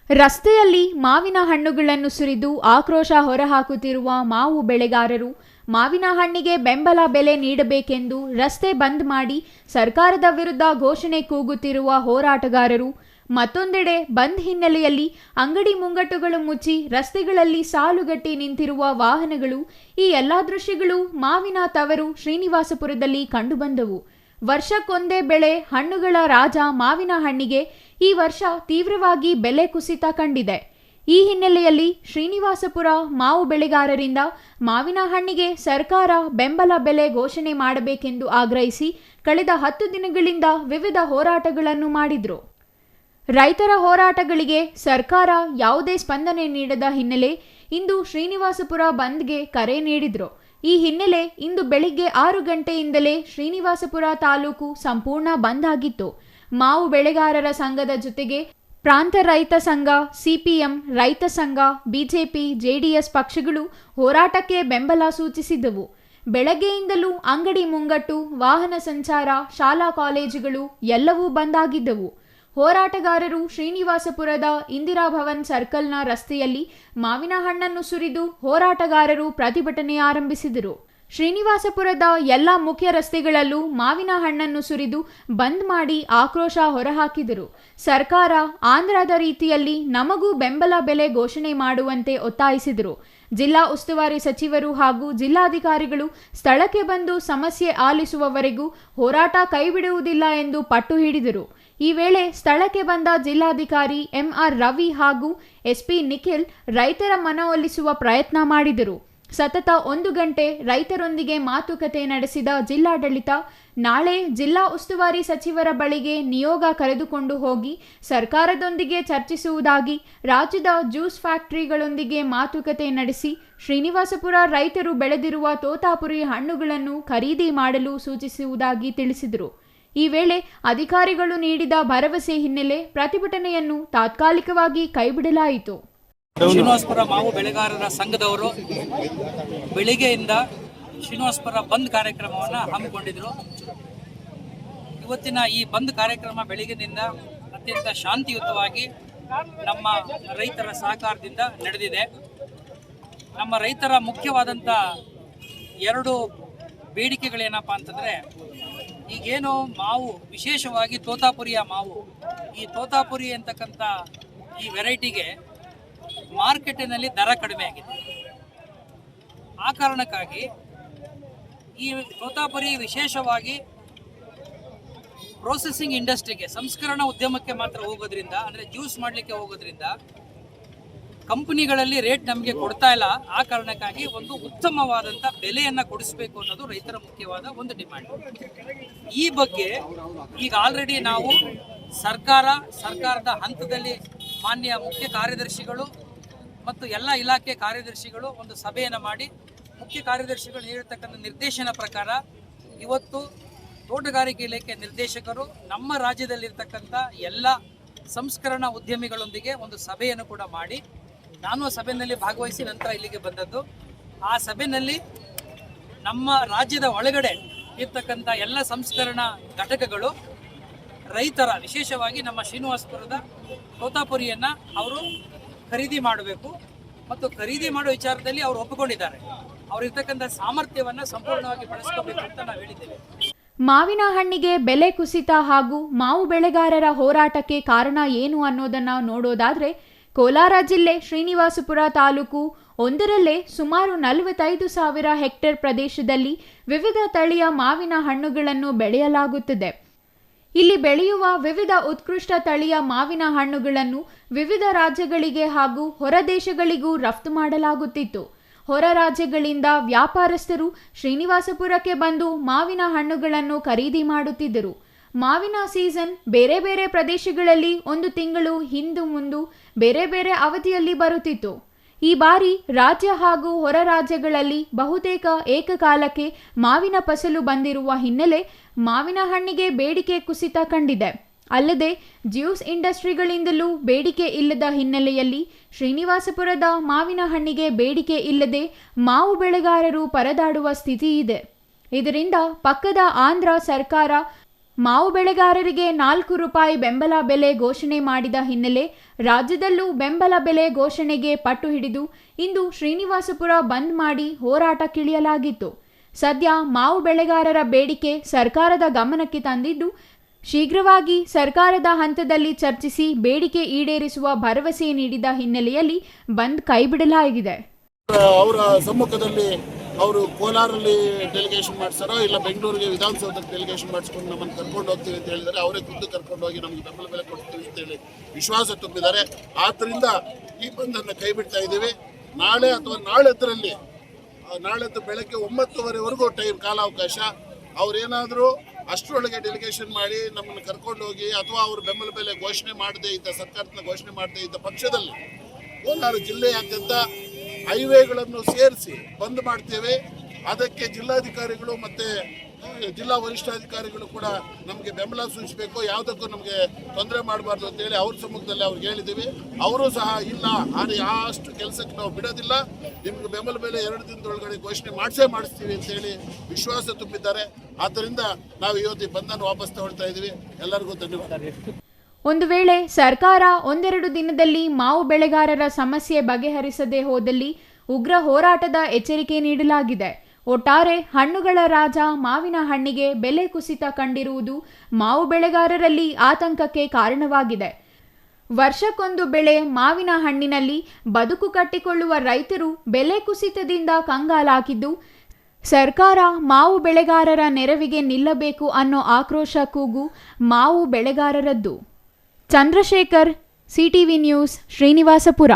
ರಸ್ತೆಯಲ್ಲಿ ಮಾವಿನ ಹಣ್ಣುಗಳನ್ನು ಸುರಿದು ಆಕ್ರೋಶ ಹೊರಹಾಕುತ್ತಿರುವ ಮಾವು ಬೆಳೆಗಾರರು ಮಾವಿನ ಹಣ್ಣಿಗೆ ಬೆಂಬಲ ಬೆಲೆ ನೀಡಬೇಕೆಂದು ರಸ್ತೆ ಬಂದ್ ಮಾಡಿ ಸರ್ಕಾರದ ವಿರುದ್ಧ ಘೋಷಣೆ ಕೂಗುತ್ತಿರುವ ಹೋರಾಟಗಾರರು, ಮತ್ತೊಂದೆಡೆ ಬಂದ್ ಹಿನ್ನೆಲೆಯಲ್ಲಿ ಅಂಗಡಿ ಮುಂಗಟ್ಟುಗಳು ಮುಚ್ಚಿ ರಸ್ತೆಗಳಲ್ಲಿ ಸಾಲುಗಟ್ಟಿ ನಿಂತಿರುವ ವಾಹನಗಳು, ಈ ಎಲ್ಲಾ ದೃಶ್ಯಗಳು ಮಾವಿನ ತವರು ಶ್ರೀನಿವಾಸಪುರದಲ್ಲಿ ಕಂಡುಬಂದವು. ವರ್ಷಕ್ಕೊಂದೇ ಬೆಳೆ ಹಣ್ಣುಗಳ ರಾಜ ಮಾವಿನ ಹಣ್ಣಿಗೆ ಈ ವರ್ಷ ತೀವ್ರವಾಗಿ ಬೆಲೆ ಕುಸಿತ ಕಂಡಿದೆ. ಈ ಹಿನ್ನೆಲೆಯಲ್ಲಿ ಶ್ರೀನಿವಾಸಪುರ ಮಾವು ಬೆಳೆಗಾರರಿಂದ ಮಾವಿನ ಹಣ್ಣಿಗೆ ಸರ್ಕಾರ ಬೆಂಬಲ ಬೆಲೆ ಘೋಷಣೆ ಮಾಡಬೇಕೆಂದು ಆಗ್ರಹಿಸಿ ಕಳೆದ 10 ದಿನಗಳಿಂದ ವಿವಿಧ ಹೋರಾಟಗಳನ್ನು ಮಾಡಿದ್ರು. ರೈತರ ಹೋರಾಟಗಳಿಗೆ ಸರ್ಕಾರ ಯಾವುದೇ ಸ್ಪಂದನೆ ನೀಡದ ಹಿನ್ನೆಲೆ ಇಂದು ಶ್ರೀನಿವಾಸಪುರ ಬಂದ್ಗೆ ಕರೆ ನೀಡಿದ್ರು. ಈ ಹಿನ್ನೆಲೆ ಇಂದು ಬೆಳಿಗ್ಗೆ 6 ಗಂಟೆಯಿಂದಲೇ ಶ್ರೀನಿವಾಸಪುರ ತಾಲೂಕು ಸಂಪೂರ್ಣ ಬಂದ್ ಆಗಿತ್ತು. ಮಾವು ಬೆಳೆಗಾರರ ಸಂಘದ ಜೊತೆಗೆ ಪ್ರಾಂತ ರೈತ ಸಂಘ, ಸಿಪಿಎಂ, ರೈತ ಸಂಘ, ಬಿಜೆಪಿ, ಜೆಡಿಎಸ್ ಪಕ್ಷಗಳು ಹೋರಾಟಕ್ಕೆ ಬೆಂಬಲ ಸೂಚಿಸಿದ್ದವು. ಬೆಳಗ್ಗೆಯಿಂದಲೂ ಅಂಗಡಿ ಮುಂಗಟ್ಟು, ವಾಹನ ಸಂಚಾರ, ಶಾಲಾ ಕಾಲೇಜುಗಳು ಎಲ್ಲವೂ ಬಂದ್ ಆಗಿದ್ದವು. ಹೋರಾಟಗಾರರು ಶ್ರೀನಿವಾಸಪುರದ ಇಂದಿರಾ ಭವನ್ ಸರ್ಕಲ್ನ ರಸ್ತೆಯಲ್ಲಿ ಮಾವಿನ ಹಣ್ಣನ್ನು ಸುರಿದು ಹೋರಾಟಗಾರರು ಪ್ರತಿಭಟನೆ ಆರಂಭಿಸಿದರು. ಶ್ರೀನಿವಾಸಪುರದ ಎಲ್ಲ ಮುಖ್ಯ ರಸ್ತೆಗಳಲ್ಲೂ ಮಾವಿನ ಹಣ್ಣನ್ನು ಸುರಿದು ಬಂದ್ ಮಾಡಿ ಆಕ್ರೋಶ ಹೊರಹಾಕಿದರು. ಸರ್ಕಾರ ಆಂಧ್ರದ ರೀತಿಯಲ್ಲಿ ನಮಗೂ ಬೆಂಬಲ ಬೆಲೆ ಘೋಷಣೆ ಮಾಡುವಂತೆ ಒತ್ತಾಯಿಸಿದರು. ಜಿಲ್ಲಾ ಉಸ್ತುವಾರಿ ಸಚಿವರು ಹಾಗೂ ಜಿಲ್ಲಾಧಿಕಾರಿಗಳು ಸ್ಥಳಕ್ಕೆ ಬಂದು ಸಮಸ್ಯೆ ಆಲಿಸುವವರೆಗೂ ಹೋರಾಟ ಕೈಬಿಡುವುದಿಲ್ಲ ಎಂದು ಪಟ್ಟು ಹಿಡಿದರು. ಈ ವೇಳೆ ಸ್ಥಳಕ್ಕೆ ಬಂದ ಜಿಲ್ಲಾಧಿಕಾರಿ ಎಂಆರ್ ರವಿ ಹಾಗೂ ಎಸ್ಪಿ ನಿಖಿಲ್ ರೈತರ ಮನವೊಲಿಸುವ ಪ್ರಯತ್ನ ಮಾಡಿದರು. ಸತತ 1 ಗಂಟೆ ರೈತರೊಂದಿಗೆ ಮಾತುಕತೆ ನಡೆಸಿದ ಜಿಲ್ಲಾಡಳಿತ ನಾಳೆ ಜಿಲ್ಲಾ ಉಸ್ತುವಾರಿ ಸಚಿವರ ಬಳಿಗೆ ನಿಯೋಗ ಕರೆದುಕೊಂಡು ಹೋಗಿ ಸರ್ಕಾರದೊಂದಿಗೆ ಚರ್ಚಿಸುವುದಾಗಿ, ರಾಜ್ಯದ ಜ್ಯೂಸ್ ಫ್ಯಾಕ್ಟರಿಗಳೊಂದಿಗೆ ಮಾತುಕತೆ ನಡೆಸಿ ಶ್ರೀನಿವಾಸಪುರ ರೈತರು ಬೆಳೆದಿರುವ ತೋತಾಪುರಿ ಹಣ್ಣುಗಳನ್ನು ಖರೀದಿ ಮಾಡಲು ಸೂಚಿಸುವುದಾಗಿ ತಿಳಿಸಿದರು. ಈ ವೇಳೆ ಅಧಿಕಾರಿಗಳು ನೀಡಿದ ಭರವಸೆ ಹಿನ್ನೆಲೆ ಪ್ರತಿಭಟನೆಯನ್ನು ತಾತ್ಕಾಲಿಕವಾಗಿ ಕೈಬಿಡಲಾಯಿತು. ಶ್ರೀನಿವಾಸಪುರ ಮಾವು ಬೆಳೆಗಾರರ ಸಂಘದವರು ಬೆಳಿಗ್ಗೆಯಿಂದ ಶ್ರೀನಿವಾಸಪುರ ಬಂದ್ ಕಾರ್ಯಕ್ರಮವನ್ನು ಹಮ್ಮಿಕೊಂಡಿದ್ರು. ಇವತ್ತಿನ ಈ ಬಂದ್ ಕಾರ್ಯಕ್ರಮ ಬೆಳಗ್ಗಿನಿಂದ ಅತ್ಯಂತ ಶಾಂತಿಯುತವಾಗಿ ನಮ್ಮ ರೈತರ ಸಹಕಾರದಿಂದ ನಡೆದಿದೆ. ನಮ್ಮ ರೈತರ ಮುಖ್ಯವಾದಂಥ 2 ಬೇಡಿಕೆಗಳೇನಪ್ಪ ಅಂತಂದರೆ, ಈಗೇನು ಮಾವು, ವಿಶೇಷವಾಗಿ ತೋತಾಪುರಿಯ ಮಾವು, ಈ ತೋತಾಪುರಿ ಅಂತಕ್ಕಂಥ ಈ ವೆರೈಟಿಗೆ ಮಾರ್ಕೆಟಿನಲ್ಲಿ ದರ ಕಡಿಮೆ ಆಗಿದೆ. ಆ ಕಾರಣಕ್ಕಾಗಿ ಈ ತೋತಾಪುರಿ ವಿಶೇಷವಾಗಿ ಪ್ರೊಸೆಸಿಂಗ್ ಇಂಡಸ್ಟ್ರಿಗೆ, ಸಂಸ್ಕರಣಾ ಉದ್ಯಮಕ್ಕೆ ಮಾತ್ರ ಹೋಗೋದ್ರಿಂದ, ಅಂದರೆ ಜ್ಯೂಸ್ ಮಾಡಲಿಕ್ಕೆ ಹೋಗೋದ್ರಿಂದ ಕಂಪನಿಗಳಲ್ಲಿ ರೇಟ್ ನಮಗೆ ಕೊಡ್ತಾ ಇಲ್ಲ. ಆ ಕಾರಣಕ್ಕಾಗಿ ಒಂದು ಉತ್ತಮವಾದಂಥ ಬೆಲೆಯನ್ನು ಕೊಡಿಸಬೇಕು ಅನ್ನೋದು ರೈತರ ಮುಖ್ಯವಾದ ಒಂದು ಡಿಮ್ಯಾಂಡ್. ಈ ಬಗ್ಗೆ ಈಗ ಆಲ್ರೆಡಿ ನಾವು ಸರ್ಕಾರದ ಹಂತದಲ್ಲಿ ಮಾನ್ಯ ಮುಖ್ಯ ಕಾರ್ಯದರ್ಶಿಗಳು ಮತ್ತು ಎಲ್ಲ ಇಲಾಖೆ ಕಾರ್ಯದರ್ಶಿಗಳು ಒಂದು ಸಭೆಯನ್ನು ಮಾಡಿ ಮುಖ್ಯ ಕಾರ್ಯದರ್ಶಿಗಳು ನೀಡಿರ್ತಕ್ಕಂಥ ನಿರ್ದೇಶನ ಪ್ರಕಾರ ಇವತ್ತು ತೋಟಗಾರಿಕೆ ಇಲಾಖೆ ನಿರ್ದೇಶಕರು ನಮ್ಮ ರಾಜ್ಯದಲ್ಲಿರ್ತಕ್ಕಂಥ ಎಲ್ಲ ಸಂಸ್ಕರಣಾ ಉದ್ಯಮಿಗಳೊಂದಿಗೆ ಒಂದು ಸಭೆಯನ್ನು ಕೂಡ ಮಾಡಿ, ನಾನು ಆ ಸಭೆಯಲ್ಲಿ ಭಾಗವಹಿಸಿ ನಂತರ ಇಲ್ಲಿಗೆ ಬಂದದ್ದು. ಆ ಸಭೆಯಲ್ಲಿ ನಮ್ಮ ರಾಜ್ಯದ ಒಳಗಡೆ ಇರ್ತಕ್ಕಂಥ ಎಲ್ಲ ಸಂಸ್ಕರಣಾ ಘಟಕಗಳು ರೈತರ, ವಿಶೇಷವಾಗಿ ನಮ್ಮ ಶ್ರೀನಿವಾಸಪುರದ ತೋತಾಪುರಿಯನ್ನು ಅವರು ಖರೀದಿ ಮಾಡಬೇಕು ಮತ್ತು ಖರೀದಿ ಮಾಡೋ ವಿಚಾರದಲ್ಲಿ ಅವರು ಒಪ್ಪಿಕೊಂಡಿದ್ದಾರೆ. ಅವರಿರ್ತಕ್ಕಂಥ ಸಾಮರ್ಥ್ಯವನ್ನು ಸಂಪೂರ್ಣವಾಗಿ ಬಳಸ್ಕೋಬೇಕು ಅಂತ ನಾವು ಹೇಳಿದ್ದೇವೆ. ಮಾವಿನ ಹಣ್ಣಿಗೆ ಬೆಲೆ ಕುಸಿತ ಹಾಗೂ ಮಾವು ಬೆಳೆಗಾರರ ಹೋರಾಟಕ್ಕೆ ಕಾರಣ ಏನು ಅನ್ನೋದನ್ನು ನೋಡೋದಾದ್ರೆ, ಕೋಲಾರ ಜಿಲ್ಲೆ ಶ್ರೀನಿವಾಸಪುರ ತಾಲೂಕು ಒಂದರಲ್ಲೇ ಸುಮಾರು 45,000 ಹೆಕ್ಟೇರ್ ಪ್ರದೇಶದಲ್ಲಿ ವಿವಿಧ ತಳಿಯ ಮಾವಿನ ಹಣ್ಣುಗಳನ್ನು ಬೆಳೆಯಲಾಗುತ್ತದೆ. ಇಲ್ಲಿ ಬೆಳೆಯುವ ವಿವಿಧ ಉತ್ಕೃಷ್ಟ ತಳಿಯ ಮಾವಿನ ಹಣ್ಣುಗಳನ್ನು ವಿವಿಧ ರಾಜ್ಯಗಳಿಗೆ ಹಾಗೂ ಹೊರ ದೇಶಗಳಿಗೂ ರಫ್ತು ಮಾಡಲಾಗುತ್ತಿತ್ತು. ಹೊರ ರಾಜ್ಯಗಳಿಂದ ವ್ಯಾಪಾರಸ್ಥರು ಶ್ರೀನಿವಾಸಪುರಕ್ಕೆ ಬಂದು ಮಾವಿನ ಹಣ್ಣುಗಳನ್ನು ಖರೀದಿ ಮಾಡುತ್ತಿದ್ದರು. ಮಾವಿನ ಸೀಸನ್ ಬೇರೆ ಬೇರೆ ಪ್ರದೇಶಗಳಲ್ಲಿ 1 ತಿಂಗಳು ಹಿಂದು ಮುಂದು ಬೇರೆ ಬೇರೆ ಅವಧಿಯಲ್ಲಿ ಬರುತ್ತಿತ್ತು. ಈ ಬಾರಿ ರಾಜ್ಯ ಹಾಗೂ ಹೊರ ರಾಜ್ಯಗಳಲ್ಲಿ ಬಹುತೇಕ ಏಕಕಾಲಕ್ಕೆ ಮಾವಿನ ಫಸಲು ಬಂದಿರುವ ಹಿನ್ನೆಲೆ ಮಾವಿನ ಹಣ್ಣಿಗೆ ಬೇಡಿಕೆ ಕುಸಿತ ಕಂಡಿದೆ. ಅಲ್ಲದೆ ಜ್ಯೂಸ್ ಇಂಡಸ್ಟ್ರಿಗಳಿಂದಲೂ ಬೇಡಿಕೆ ಇಲ್ಲದ ಹಿನ್ನೆಲೆಯಲ್ಲಿ ಶ್ರೀನಿವಾಸಪುರದ ಮಾವಿನ ಹಣ್ಣಿಗೆ ಬೇಡಿಕೆ ಇಲ್ಲದೆ ಮಾವು ಬೆಳೆಗಾರರು ಪರದಾಡುವ ಸ್ಥಿತಿ ಇದೆ. ಇದರಿಂದ ಪಕ್ಕದ ಆಂಧ್ರ ಸರ್ಕಾರ ಮಾವು ಬೆಳೆಗಾರರಿಗೆ 4 ರೂಪಾಯಿ ಬೆಂಬಲ ಬೆಲೆ ಘೋಷಣೆ ಮಾಡಿದ ಹಿನ್ನೆಲೆ ರಾಜ್ಯದಲ್ಲೂ ಬೆಂಬಲ ಬೆಲೆ ಘೋಷಣೆಗೆ ಪಟ್ಟು ಹಿಡಿದು ಇಂದು ಶ್ರೀನಿವಾಸಪುರ ಬಂದ್ ಮಾಡಿ ಹೋರಾಟಕ್ಕಿಳಿಯಲಾಗಿತ್ತು. ಸದ್ಯ ಮಾವು ಬೆಳೆಗಾರರ ಬೇಡಿಕೆ ಸರ್ಕಾರದ ಗಮನಕ್ಕೆ ತಂದಿದ್ದು, ಶೀಘ್ರವಾಗಿ ಸರ್ಕಾರದ ಹಂತದಲ್ಲಿ ಚರ್ಚಿಸಿ ಬೇಡಿಕೆ ಈಡೇರಿಸುವ ಭರವಸೆ ನೀಡಿದ ಹಿನ್ನೆಲೆಯಲ್ಲಿ ಬಂದ್ ಕೈಬಿಡಲಾಗಿದೆ. ಅವರ ಸಮ್ಮುಖದಲ್ಲಿ ಅವರು ಕೋಲಾರಲ್ಲಿ ಡೆಲಿಗೇಷನ್ ಮಾಡಿಸಾರೋ ಇಲ್ಲ ಬೆಂಗಳೂರಿಗೆ ವಿಧಾನಸೌಧಕ್ಕೆ ಡೆಲಿಗೇಷನ್ ಮಾಡಿಸ್ಕೊಂಡು ನಮ್ಮನ್ನು ಕರ್ಕೊಂಡು ಹೋಗ್ತೀವಿ ಅಂತ ಹೇಳಿದರೆ ಅವರೇ ಖುದ್ದು ಕರ್ಕೊಂಡು ಹೋಗಿ ನಮಗೆ ಬೆಂಬಲ ಬೆಲೆ ಕೊಡ್ತೀವಿ ಅಂತೇಳಿ ವಿಶ್ವಾಸ ತುಂಬಿದ್ದಾರೆ. ಆದ್ದರಿಂದ ಈ ಬಂದನ್ನು ಕೈ ಬಿಡ್ತಾ ಇದ್ದೀವಿ. ನಾಳೆ ಅಥವಾ ನಾಳೆದ್ದು ಬೆಳಗ್ಗೆ 9:30ವರೆಗೂ ಕಾಲಾವಕಾಶ. ಅವರೇನಾದರೂ ಅಷ್ಟರೊಳಗೆ ಡೆಲಿಗೇಷನ್ ಮಾಡಿ ನಮ್ಮನ್ನು ಕರ್ಕೊಂಡು ಹೋಗಿ ಅಥವಾ ಅವರು ಬೆಂಬಲ ಬೆಲೆ ಘೋಷಣೆ ಮಾಡದೇ ಇದ್ದ ಸರ್ಕಾರದಿಂದ ಘೋಷಣೆ ಮಾಡದೇ ಇದ್ದ ಪಕ್ಷದಲ್ಲಿ ಕೋಲಾರ ಜಿಲ್ಲೆಯಾದ್ಯಂತ ಹೈವೇಗಳನ್ನು ಸೇರಿಸಿ ಬಂದ್ ಮಾಡ್ತೇವೆ. ಅದಕ್ಕೆ ಜಿಲ್ಲಾಧಿಕಾರಿಗಳು ಮತ್ತು ಜಿಲ್ಲಾ ವರಿಷ್ಠಾಧಿಕಾರಿಗಳು ಕೂಡ ನಮಗೆ ಬೆಂಬಲ ಸೂಚಿಸಬೇಕು, ಯಾವುದಕ್ಕೂ ನಮಗೆ ತೊಂದರೆ ಮಾಡಬಾರ್ದು ಅಂತೇಳಿ ಅವ್ರ ಸಮ್ಮುಖದಲ್ಲಿ ಅವ್ರಿಗೆ ಹೇಳಿದ್ದೀವಿ. ಅವರು ಸಹ ಇಲ್ಲ ಅಷ್ಟು ಕೆಲಸಕ್ಕೆ ನಾವು ಬಿಡೋದಿಲ್ಲ, ನಿಮ್ಗೆ ಬೆಂಬಲ ಬೆಲೆ 2 ದಿನದೊಳಗಡೆ ಘೋಷಣೆ ಮಾಡಿಸ್ತೀವಿ ಅಂತೇಳಿ ವಿಶ್ವಾಸ ತುಂಬಿದ್ದಾರೆ. ಆದ್ದರಿಂದ ನಾವು ಇವತ್ತು ಈ ಬಂದನ್ನು ವಾಪಸ್ ತಗೊಳ್ತಾ ಇದ್ದೀವಿ. ಎಲ್ಲರಿಗೂ ಧನ್ಯವಾದ. ಒಂದು ವೇಳೆ ಸರ್ಕಾರ 1-2 ದಿನದಲ್ಲಿ ಮಾವು ಬೆಳೆಗಾರರ ಸಮಸ್ಯೆ ಬಗೆಹರಿಸದೆ ಹೋದಲ್ಲಿ ಉಗ್ರ ಹೋರಾಟದ ಎಚ್ಚರಿಕೆ ನೀಡಲಾಗಿದೆ. ಒಟ್ಟಾರೆ ಹಣ್ಣುಗಳ ರಾಜ ಮಾವಿನ ಹಣ್ಣಿಗೆ ಬೆಲೆ ಕುಸಿತ ಕಂಡಿರುವುದು ಮಾವು ಬೆಳೆಗಾರರಲ್ಲಿ ಆತಂಕಕ್ಕೆ ಕಾರಣವಾಗಿದೆ. ವರ್ಷಕ್ಕೊಂದು ಬೆಳೆ ಮಾವಿನ ಹಣ್ಣಿನಲ್ಲಿ ಬದುಕು ಕಟ್ಟಿಕೊಳ್ಳುವ ರೈತರು ಬೆಲೆ ಕುಸಿತದಿಂದ ಕಂಗಾಲಾಗಿದ್ದು, ಸರ್ಕಾರ ಮಾವು ಬೆಳೆಗಾರರ ನೆರವಿಗೆ ನಿಲ್ಲಬೇಕು ಅನ್ನೋ ಆಕ್ರೋಶ ಕೂಗು ಮಾವು ಬೆಳೆಗಾರರದ್ದು. Chandrashekar, CTV news, Srinivaspur.